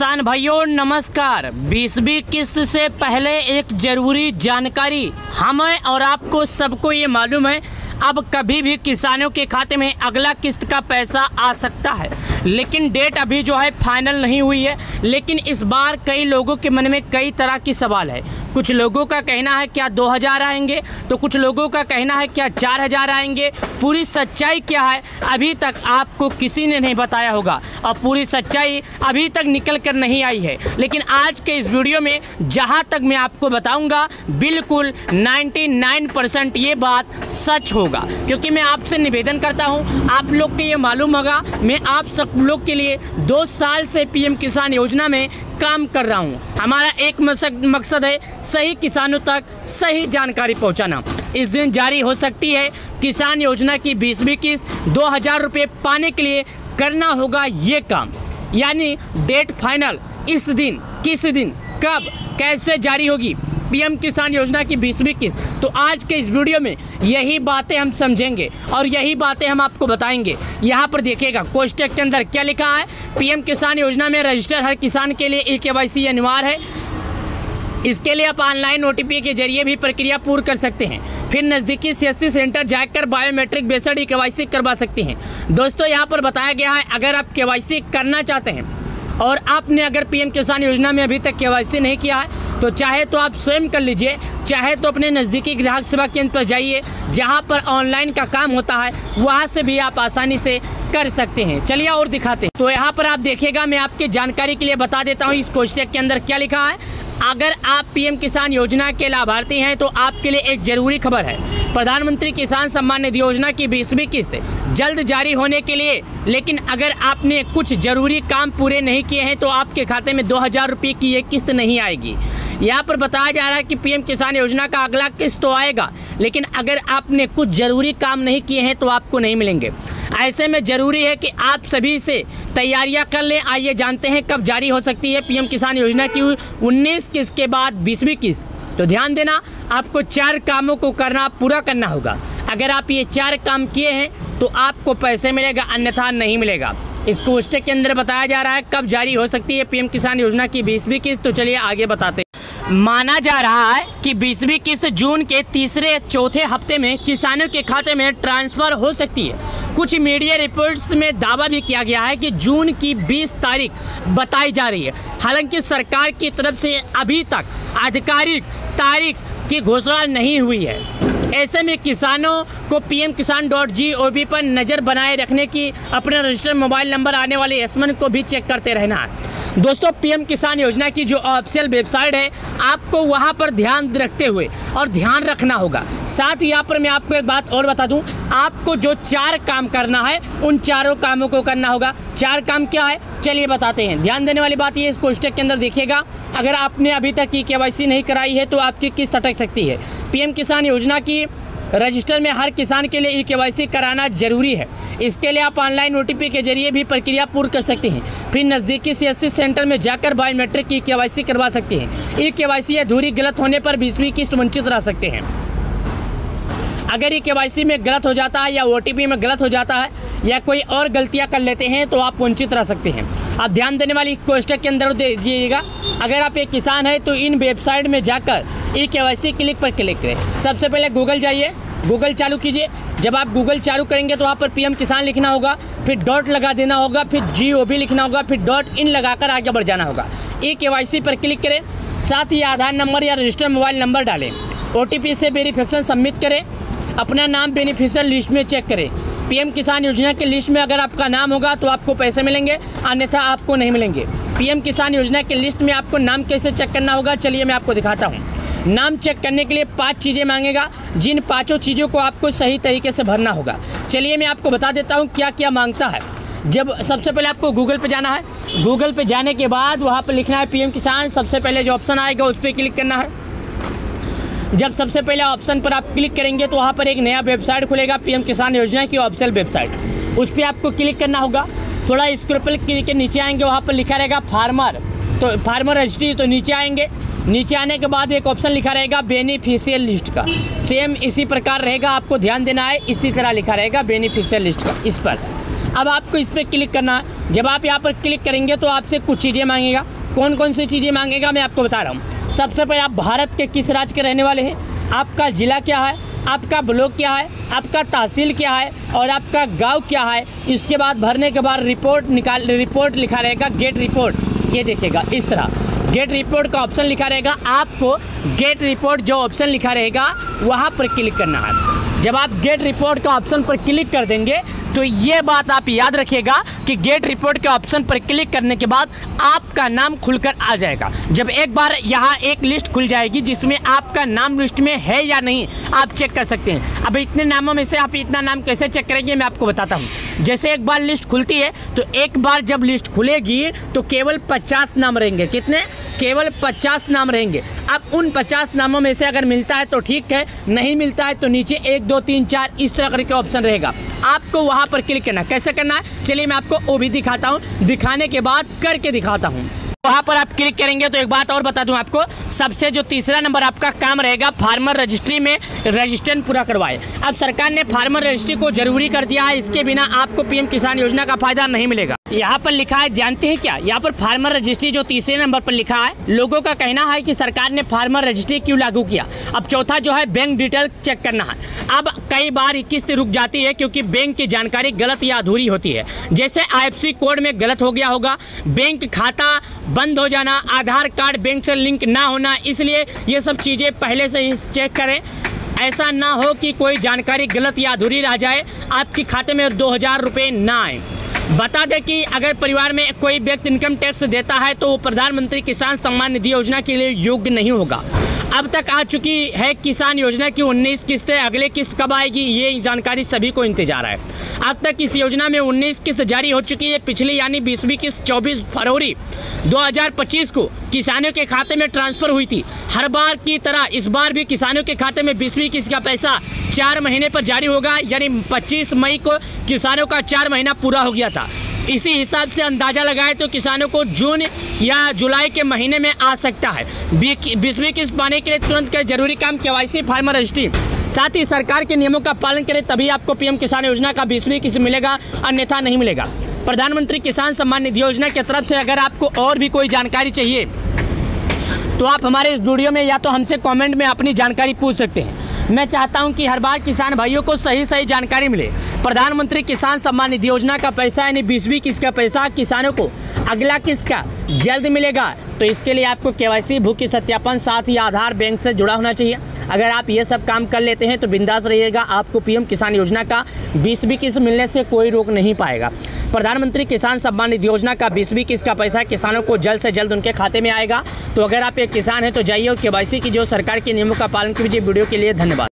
किसान भाइयों नमस्कार। 20वीं किस्त से पहले एक जरूरी जानकारी, हमें और आपको सबको ये मालूम है अब कभी भी किसानों के खाते में अगला किस्त का पैसा आ सकता है, लेकिन डेट अभी जो है फाइनल नहीं हुई है। लेकिन इस बार कई लोगों के मन में कई तरह की सवाल है। कुछ लोगों का कहना है क्या 2000 आएंगे, तो कुछ लोगों का कहना है क्या 4000 आएंगे। पूरी सच्चाई क्या है अभी तक आपको किसी ने नहीं बताया होगा और पूरी सच्चाई अभी तक निकल कर नहीं आई है। लेकिन आज के इस वीडियो में जहां तक मैं आपको बताऊंगा बिल्कुल 99% ये बात सच होगा, क्योंकि मैं आपसे निवेदन करता हूं, आप लोग को ये मालूम होगा मैं आप सब लोग के लिए 2 साल से पीएम किसान योजना में काम कर रहा हूं। हमारा एक मकसद है सही किसानों तक सही जानकारी पहुंचाना। इस दिन जारी हो सकती है किसान योजना की 20वीं किस्त। 2000 रुपये पाने के लिए करना होगा ये काम, यानी डेट फाइनल इस दिन, किस दिन, कब, कैसे जारी होगी पीएम किसान योजना की 20वीं किस्त। तो आज के इस वीडियो में यही बातें हम समझेंगे और यही बातें हम आपको बताएंगे। यहाँ पर देखिएगा कोष्टक के अंदर क्या लिखा है। पीएम किसान योजना में रजिस्टर हर किसान के लिए KYC अनिवार्य है। इसके लिए आप ऑनलाइन OTP के जरिए भी प्रक्रिया पूर्ण कर सकते हैं। फिर नज़दीकी CSC सेंटर जाकर बायोमेट्रिक बेस्ड KYC करवा सकते हैं। दोस्तों यहाँ पर बताया गया है अगर आप KYC करना चाहते हैं और आपने अगर पीएम किसान योजना में अभी तक KYC नहीं किया है तो चाहे तो आप स्वयं कर लीजिए, चाहे तो अपने नज़दीकी ग्राहक सेवा केंद्र पर जाइए जहां पर ऑनलाइन का काम होता है, वहां से भी आप आसानी से कर सकते हैं। चलिए और दिखाते हैं। तो यहाँ पर आप देखिएगा, मैं आपके जानकारी के लिए बता देता हूँ इस कोष्टक के अंदर क्या लिखा है। अगर आप पीएम किसान योजना के लाभार्थी हैं तो आपके लिए एक जरूरी खबर है। प्रधानमंत्री किसान सम्मान निधि योजना की 20वीं किस्त जल्द जारी होने के लिए, लेकिन अगर आपने कुछ जरूरी काम पूरे नहीं किए हैं तो आपके खाते में 2000 रुपये की ये किस्त नहीं आएगी। यहाँ पर बताया जा रहा है कि पीएम किसान योजना का अगला किस्त तो आएगा, लेकिन अगर आपने कुछ ज़रूरी काम नहीं किए हैं तो आपको नहीं मिलेंगे। ऐसे में ज़रूरी है कि आप सभी से तैयारियां कर लें। आइए जानते हैं कब जारी हो सकती है पीएम किसान योजना की 19 किस्त के बाद 20वीं किस्त। तो ध्यान देना, आपको 4 कामों को पूरा करना होगा। अगर आप ये 4 काम किए हैं तो आपको पैसे मिलेगा, अन्यथा नहीं मिलेगा। इस कोष्टक के अंदर बताया जा रहा है कब जारी हो सकती है पीएम किसान योजना की 20वीं किस्त। तो चलिए आगे बताते हैं। माना जा रहा है कि 20वीं किस्त जून के तीसरे चौथे हफ्ते में किसानों के खाते में ट्रांसफ़र हो सकती है। कुछ मीडिया रिपोर्ट्स में दावा भी किया गया है कि जून की 20 तारीख बताई जा रही है। हालांकि सरकार की तरफ से अभी तक आधिकारिक तारीख की घोषणा नहीं हुई है। ऐसे में किसानों को pmkisan.gov पर नज़र बनाए रखने की, अपने रजिस्टर्ड मोबाइल नंबर आने वाले SMS को भी चेक करते रहना है। दोस्तों पीएम किसान योजना की जो ऑफिशियल वेबसाइट है, आपको वहां पर ध्यान रखते हुए और ध्यान रखना होगा। साथ ही यहाँ पर मैं आपको एक बात और बता दूं, आपको जो 4 काम करना है उन 4 कामों को करना होगा। 4 काम क्या है चलिए बताते हैं। ध्यान देने वाली बात ये इस कोष्टक के अंदर देखिएगा, अगर आपने अभी तक की KYC नहीं कराई है तो आपकी किस्त अटक सकती है। पीएम किसान योजना की रजिस्टर में हर किसान के लिए KYC कराना जरूरी है। इसके लिए आप ऑनलाइन OTP के जरिए भी प्रक्रिया पूर्ण कर सकते हैं। फिर नज़दीकी CSC सेंटर में जाकर बायोमेट्रिक की KYC करवा सकते हैं। KYC अधूरी गलत होने पर 20वीं किस्त वंचित रह सकते हैं। अगर KYC में गलत हो जाता है या OTP में गलत हो जाता है या कोई और गलतियां कर लेते हैं तो आप वंचित रह सकते हैं। आप ध्यान देने वाली कोष्टक के अंदर दीजिएगा, अगर आप एक किसान है तो इन वेबसाइट में जाकर KYC क्लिक पर क्लिक करें। सबसे पहले गूगल जाइए, गूगल चालू कीजिए। जब आप गूगल चालू करेंगे तो वहाँ पर पीएम किसान लिखना होगा, फिर डॉट लगा देना होगा, फिर GOV लिखना होगा, फिर .in लगाकर आगे बढ़ जाना होगा। KYC पर क्लिक करें, साथ ही आधार नंबर या रजिस्टर्ड मोबाइल नंबर डालें। OTP से वेरिफिकेशन सबमिट करें, अपना नाम बेनिफिशियल लिस्ट में चेक करें। पीएम किसान योजना की लिस्ट में अगर आपका नाम होगा तो आपको पैसे मिलेंगे, अन्यथा आपको नहीं मिलेंगे। पीएम किसान योजना की लिस्ट में आपको नाम कैसे चेक करना होगा चलिए मैं आपको दिखाता हूँ। नाम चेक करने के लिए 5 चीज़ें मांगेगा, जिन 5 चीज़ों को आपको सही तरीके से भरना होगा। चलिए मैं आपको बता देता हूँ क्या क्या मांगता है। जब सबसे पहले आपको गूगल पे जाना है, गूगल पे जाने के बाद वहाँ पर लिखना है पीएम किसान। सबसे पहले जो ऑप्शन आएगा उस पर क्लिक करना है। जब सबसे पहले ऑप्शन पर आप क्लिक करेंगे तो वहाँ पर एक नया वेबसाइट खुलेगा, पीएम किसान योजना की ऑफिशियल वेबसाइट। उस पर आपको क्लिक करना होगा। थोड़ा स्क्रॉल के नीचे आएंगे, वहाँ पर लिखा रहेगा फार्मर, तो फार्मर रजिस्ट्री, तो नीचे आएंगे। नीचे आने के बाद एक ऑप्शन लिखा रहेगा बेनिफिशियल लिस्ट का, सेम इसी प्रकार रहेगा, आपको ध्यान देना है। इसी तरह लिखा रहेगा बेनिफिशियल लिस्ट का। इस पर अब आपको इस पर क्लिक करना है। जब आप यहाँ पर क्लिक करेंगे तो आपसे कुछ चीज़ें मांगेगा। कौन कौन सी चीज़ें मांगेगा मैं आपको बता रहा हूँ। सबसे पहले आप भारत के किस राज्य के रहने वाले हैं, आपका ज़िला क्या है, आपका ब्लॉक क्या है, आपका तहसील क्या है और आपका गांव क्या है। इसके बाद भरने के बाद रिपोर्ट लिखा रहेगा, गेट रिपोर्ट। ये देखिएगा इस तरह गेट रिपोर्ट का ऑप्शन लिखा रहेगा। आपको गेट रिपोर्ट जो ऑप्शन लिखा रहेगा वहाँ पर क्लिक करना है। जब आप गेट रिपोर्ट का ऑप्शन पर क्लिक कर देंगे तो ये बात आप याद रखिएगा कि गेट रिपोर्ट के ऑप्शन पर क्लिक करने के बाद आपका नाम खुलकर आ जाएगा। जब एक बार यहाँ एक लिस्ट खुल जाएगी जिसमें आपका नाम लिस्ट में है या नहीं आप चेक कर सकते हैं। अब इतने नामों में से आप इतना नाम कैसे चेक करेंगे मैं आपको बताता हूँ। जैसे एक बार लिस्ट खुलती है तो एक बार जब लिस्ट खुलेगी तो केवल 50 नाम रहेंगे। कितने? केवल 50 नाम रहेंगे। अब उन 50 नामों में से अगर मिलता है तो ठीक है, नहीं मिलता है तो नीचे 1 2 3 4 इस तरह करके ऑप्शन रहेगा। आपको वहाँ पर क्लिक करना है। कैसे करना है चलिए मैं आपको वो भी दिखाता हूँ, दिखाने के बाद करके दिखाता हूँ। वहाँ पर आप क्लिक करेंगे तो एक बात और बता दूं आपको, सबसे जो तीसरा नंबर आपका काम रहेगा फार्मर रजिस्ट्री में रजिस्ट्रेशन पूरा करवाए। अब सरकार ने फार्मर रजिस्ट्री को जरूरी कर दिया है, इसके बिना आपको पीएम किसान योजना का फायदा नहीं मिलेगा। यहाँ पर लिखा है, जानते हैं क्या, यहाँ पर फार्मर रजिस्ट्री जो तीसरे नंबर पर लिखा है, लोगों का कहना है कि सरकार ने फार्मर रजिस्ट्री क्यों लागू किया। अब चौथा जो है बैंक डिटेल चेक करना है। अब कई बार किस्त रुक जाती है क्योंकि बैंक की जानकारी गलत या अधूरी होती है। जैसे IFSC कोड में गलत हो गया होगा, बैंक खाता बंद हो जाना, आधार कार्ड बैंक से लिंक ना होना, इसलिए ये सब चीज़ें पहले से ही चेक करें। ऐसा ना हो कि कोई जानकारी गलत या अधूरी रह जाए, आपके खाते में 2000 रुपये ना आए। बता दें कि अगर परिवार में कोई व्यक्ति इनकम टैक्स देता है तो वो प्रधानमंत्री किसान सम्मान निधि योजना के लिए योग्य नहीं होगा। अब तक आ चुकी है किसान योजना की 19 किस्तें, अगले किस्त कब आएगी ये जानकारी सभी को इंतजार है। अब तक इस योजना में 19 किस्त जारी हो चुकी है। पिछली यानी 20वीं किस्त 24 फरवरी 2025 को किसानों के खाते में ट्रांसफर हुई थी। हर बार की तरह इस बार भी किसानों के खाते में 20वीं किस्त का पैसा 4 महीने पर जारी होगा, यानी 25 मई को किसानों का 4 महीना पूरा हो गया था। इसी हिसाब से अंदाजा लगाए तो किसानों को जून या जुलाई के महीने में आ सकता है। 20वीं किस्त पाने के लिए तुरंत के जरूरी काम KYC फार्मर रजिस्ट्री, साथ ही सरकार के नियमों का पालन करें तभी आपको पीएम किसान योजना का 20वीं किस्त मिलेगा, अन्यथा नहीं मिलेगा। प्रधानमंत्री किसान सम्मान निधि योजना की तरफ से अगर आपको और भी कोई जानकारी चाहिए तो आप हमारे इस वीडियो में या तो हमसे कमेंट में अपनी जानकारी पूछ सकते हैं। मैं चाहता हूं कि हर बार किसान भाइयों को सही जानकारी मिले। प्रधानमंत्री किसान सम्मान निधि योजना का पैसा यानी 20वीं किस्त का पैसा किसानों को अगला किस्त का जल्द मिलेगा। तो इसके लिए आपको KYC भूखी सत्यापन, साथ ही आधार बैंक से जुड़ा होना चाहिए। अगर आप ये सब काम कर लेते हैं तो बिंदास रहिएगा, आपको पीएम किसान योजना का 20वीं किस्त मिलने से कोई रोक नहीं पाएगा। प्रधानमंत्री किसान सम्मान निधि योजना का 20वीं किस्त का पैसा किसानों को जल्द से जल्द उनके खाते में आएगा। तो अगर आप एक किसान हैं तो जाइए और KYC की जो सरकार के नियमों का पालन कीजिए। वीडियो के लिए धन्यवाद।